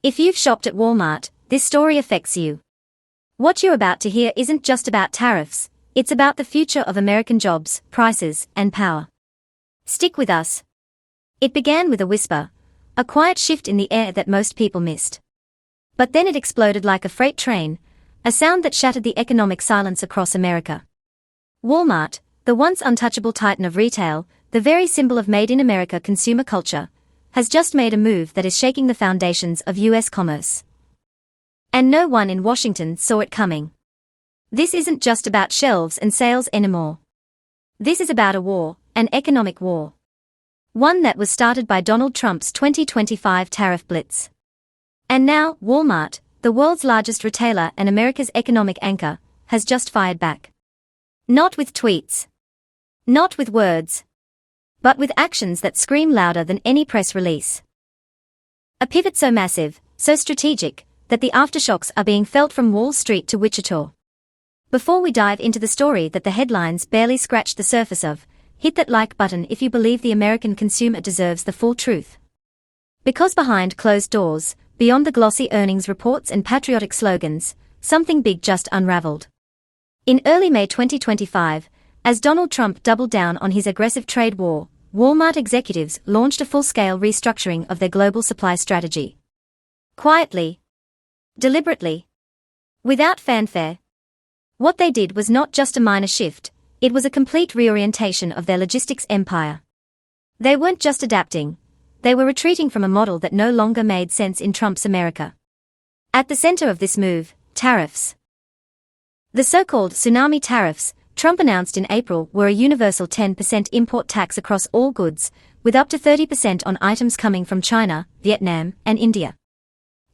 If you've shopped at Walmart, this story affects you. What you're about to hear isn't just about tariffs, it's about the future of American jobs, prices, and power. Stick with us. It began with a whisper, a quiet shift in the air that most people missed. But then it exploded like a freight train, a sound that shattered the economic silence across America. Walmart, the once untouchable titan of retail, the very symbol of made-in-America consumer culture, has just made a move that is shaking the foundations of U.S. commerce. And no one in Washington saw it coming. This isn't just about shelves and sales anymore. This is about a war, an economic war. One that was started by Donald Trump's 2025 tariff blitz. And now, Walmart, the world's largest retailer and America's economic anchor, has just fired back. Not with tweets. Not with words. But with actions that scream louder than any press release. A pivot so massive, so strategic, that the aftershocks are being felt from Wall Street to Wichita. Before we dive into the story that the headlines barely scratched the surface of, hit that like button if you believe the American consumer deserves the full truth. Because behind closed doors, beyond the glossy earnings reports and patriotic slogans, something big just unraveled. In early May 2025, as Donald Trump doubled down on his aggressive trade war, Walmart executives launched a full-scale restructuring of their global supply strategy. Quietly. Deliberately. Without fanfare. What they did was not just a minor shift, it was a complete reorientation of their logistics empire. They weren't just adapting, they were retreating from a model that no longer made sense in Trump's America. At the center of this move, tariffs. The so-called tsunami tariffs, Trump announced in April, were a universal 10% import tax across all goods, with up to 30% on items coming from China, Vietnam, and India.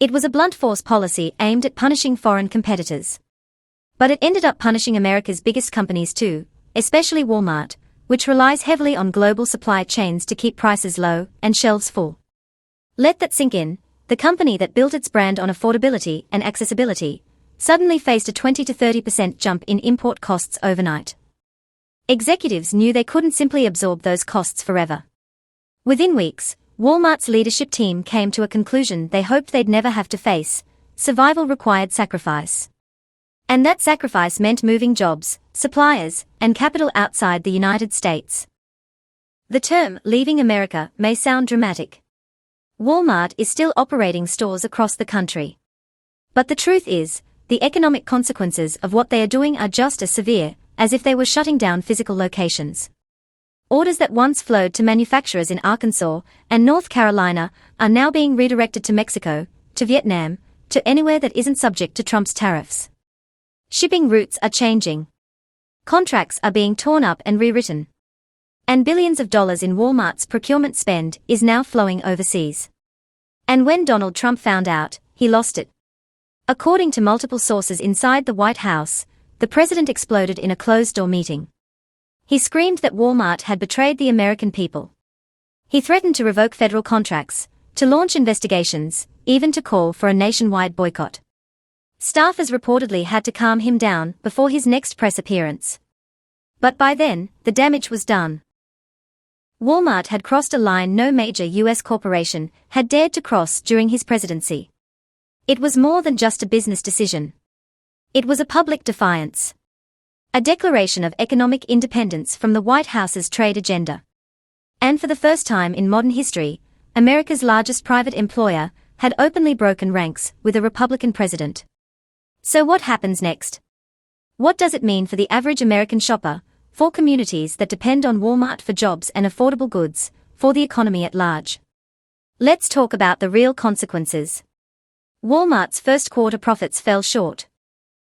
It was a blunt force policy aimed at punishing foreign competitors. But it ended up punishing America's biggest companies too, especially Walmart, which relies heavily on global supply chains to keep prices low and shelves full. Let that sink in. The company that built its brand on affordability and accessibility suddenly faced a 20 to 30% jump in import costs overnight. Executives knew they couldn't simply absorb those costs forever. Within weeks, Walmart's leadership team came to a conclusion they hoped they'd never have to face: survival required sacrifice. And that sacrifice meant moving jobs, suppliers, and capital outside the United States. The term leaving America may sound dramatic. Walmart is still operating stores across the country. But the truth is, the economic consequences of what they are doing are just as severe as if they were shutting down physical locations. Orders that once flowed to manufacturers in Arkansas and North Carolina are now being redirected to Mexico, to Vietnam, to anywhere that isn't subject to Trump's tariffs. Shipping routes are changing. Contracts are being torn up and rewritten. And billions of dollars in Walmart's procurement spend is now flowing overseas. And when Donald Trump found out, he lost it. According to multiple sources inside the White House, the president exploded in a closed-door meeting. He screamed that Walmart had betrayed the American people. He threatened to revoke federal contracts, to launch investigations, even to call for a nationwide boycott. Staffers reportedly had to calm him down before his next press appearance. But by then, the damage was done. Walmart had crossed a line no major U.S. corporation had dared to cross during his presidency. It was more than just a business decision. It was a public defiance. A declaration of economic independence from the White House's trade agenda. And for the first time in modern history, America's largest private employer had openly broken ranks with a Republican president. So what happens next? What does it mean for the average American shopper, for communities that depend on Walmart for jobs and affordable goods, for the economy at large? Let's talk about the real consequences. Walmart's first quarter profits fell short.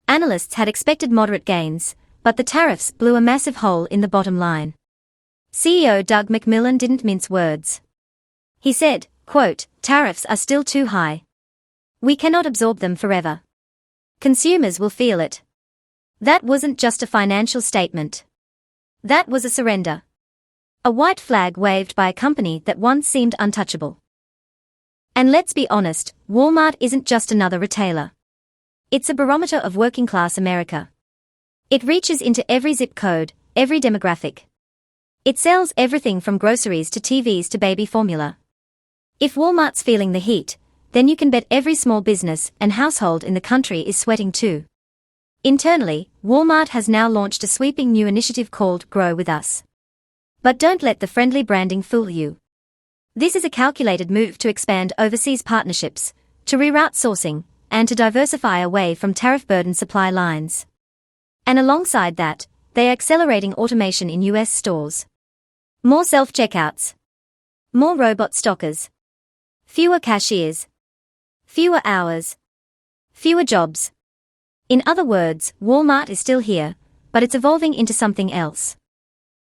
Analysts had expected moderate gains, but the tariffs blew a massive hole in the bottom line. CEO Doug McMillon didn't mince words. He said, quote, "Tariffs are still too high. We cannot absorb them forever. Consumers will feel it." That wasn't just a financial statement. That was a surrender. A white flag waved by a company that once seemed untouchable. And let's be honest, Walmart isn't just another retailer. It's a barometer of working-class America. It reaches into every zip code, every demographic. It sells everything from groceries to TVs to baby formula. If Walmart's feeling the heat, then you can bet every small business and household in the country is sweating too. Internally, Walmart has now launched a sweeping new initiative called Grow With Us. But don't let the friendly branding fool you. This is a calculated move to expand overseas partnerships, to reroute sourcing, and to diversify away from tariff-burdened supply lines. And alongside that, they are accelerating automation in US stores. More self-checkouts. More robot stockers. Fewer cashiers. Fewer hours. Fewer jobs. In other words, Walmart is still here, but it's evolving into something else.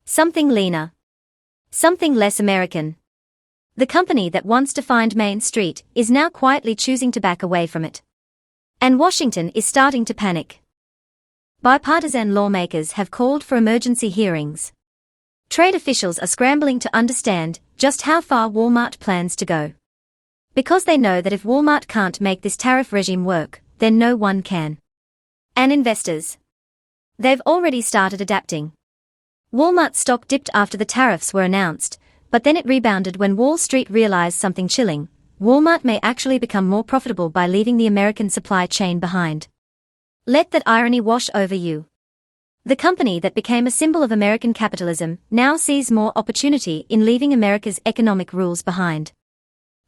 Something leaner. Something less American. The company that once defined Main Street is now quietly choosing to back away from it. And Washington is starting to panic. Bipartisan lawmakers have called for emergency hearings. Trade officials are scrambling to understand just how far Walmart plans to go. Because they know that if Walmart can't make this tariff regime work, then no one can. And investors. They've already started adapting. Walmart's stock dipped after the tariffs were announced, but then it rebounded when Wall Street realized something chilling. Walmart may actually become more profitable by leaving the American supply chain behind. Let that irony wash over you. The company that became a symbol of American capitalism now sees more opportunity in leaving America's economic rules behind.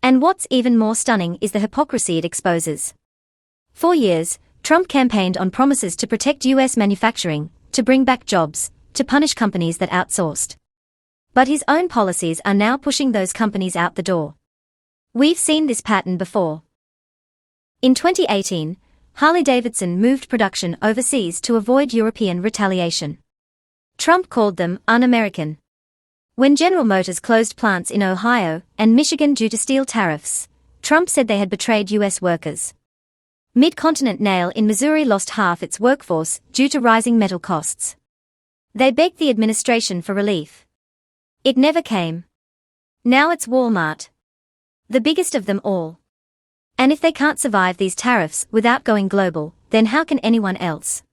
And what's even more stunning is the hypocrisy it exposes. For years, Trump campaigned on promises to protect US manufacturing, to bring back jobs, to punish companies that outsourced. But his own policies are now pushing those companies out the door. We've seen this pattern before. In 2018, Harley-Davidson moved production overseas to avoid European retaliation. Trump called them un-American. When General Motors closed plants in Ohio and Michigan due to steel tariffs, Trump said they had betrayed US workers. Mid-Continent Nail in Missouri lost half its workforce due to rising metal costs. They begged the administration for relief. It never came. Now it's Walmart. The biggest of them all. And if they can't survive these tariffs without going global, then how can anyone else?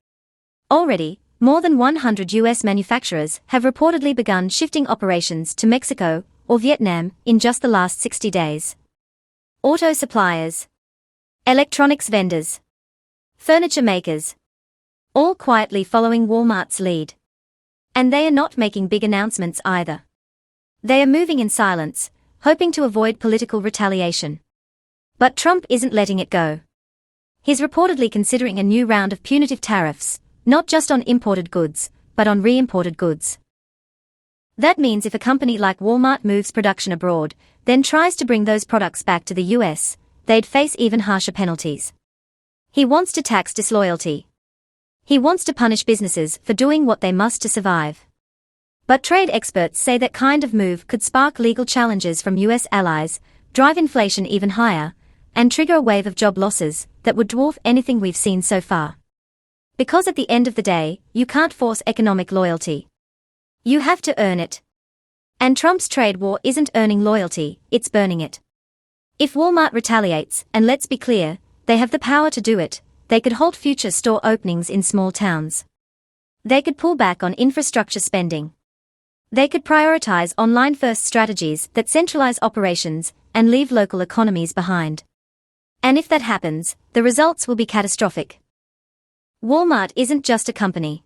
Already, more than 100 US manufacturers have reportedly begun shifting operations to Mexico or Vietnam in just the last 60 days. Auto suppliers. Electronics vendors. Furniture makers. All quietly following Walmart's lead. And they are not making big announcements either. They are moving in silence, hoping to avoid political retaliation. But Trump isn't letting it go. He's reportedly considering a new round of punitive tariffs, not just on imported goods, but on re-imported goods. That means if a company like Walmart moves production abroad, then tries to bring those products back to the US, they'd face even harsher penalties. He wants to tax disloyalty. He wants to punish businesses for doing what they must to survive. But trade experts say that kind of move could spark legal challenges from US allies, drive inflation even higher, and trigger a wave of job losses that would dwarf anything we've seen so far. Because at the end of the day, you can't force economic loyalty. You have to earn it. And Trump's trade war isn't earning loyalty, it's burning it. If Walmart retaliates, and let's be clear, they have the power to do it, they could halt future store openings in small towns. They could pull back on infrastructure spending. They could prioritize online-first strategies that centralize operations and leave local economies behind. And if that happens, the results will be catastrophic. Walmart isn't just a company.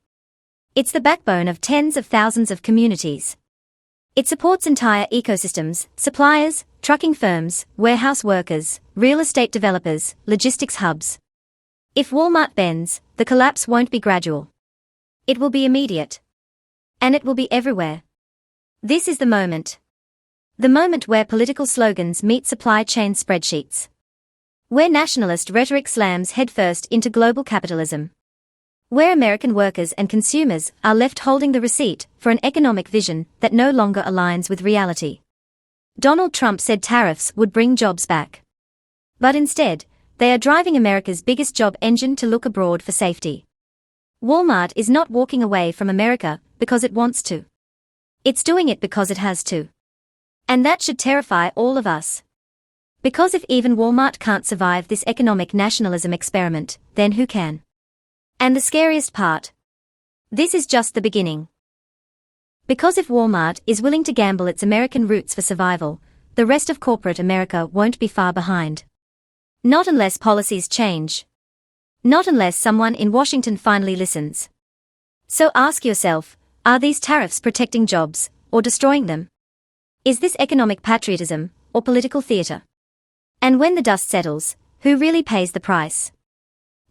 It's the backbone of tens of thousands of communities. It supports entire ecosystems, suppliers, trucking firms, warehouse workers, real estate developers, logistics hubs. If Walmart bends, the collapse won't be gradual. It will be immediate. And it will be everywhere. This is the moment. The moment where political slogans meet supply chain spreadsheets. Where nationalist rhetoric slams headfirst into global capitalism. Where American workers and consumers are left holding the receipt for an economic vision that no longer aligns with reality. Donald Trump said tariffs would bring jobs back. But instead, they are driving America's biggest job engine to look abroad for safety. Walmart is not walking away from America because it wants to. It's doing it because it has to. And that should terrify all of us. Because if even Walmart can't survive this economic nationalism experiment, then who can? And the scariest part? This is just the beginning. Because if Walmart is willing to gamble its American roots for survival, the rest of corporate America won't be far behind. Not unless policies change. Not unless someone in Washington finally listens. So ask yourself, are these tariffs protecting jobs, or destroying them? Is this economic patriotism, or political theater? And when the dust settles, who really pays the price?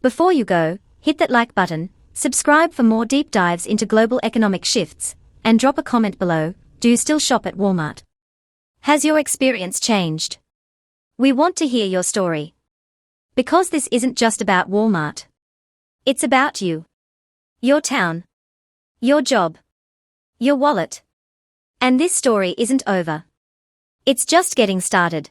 Before you go, hit that like button, subscribe for more deep dives into global economic shifts, and drop a comment below. Do you still shop at Walmart? Has your experience changed? We want to hear your story. Because this isn't just about Walmart. It's about you. Your town. Your job. Your wallet. And this story isn't over. It's just getting started.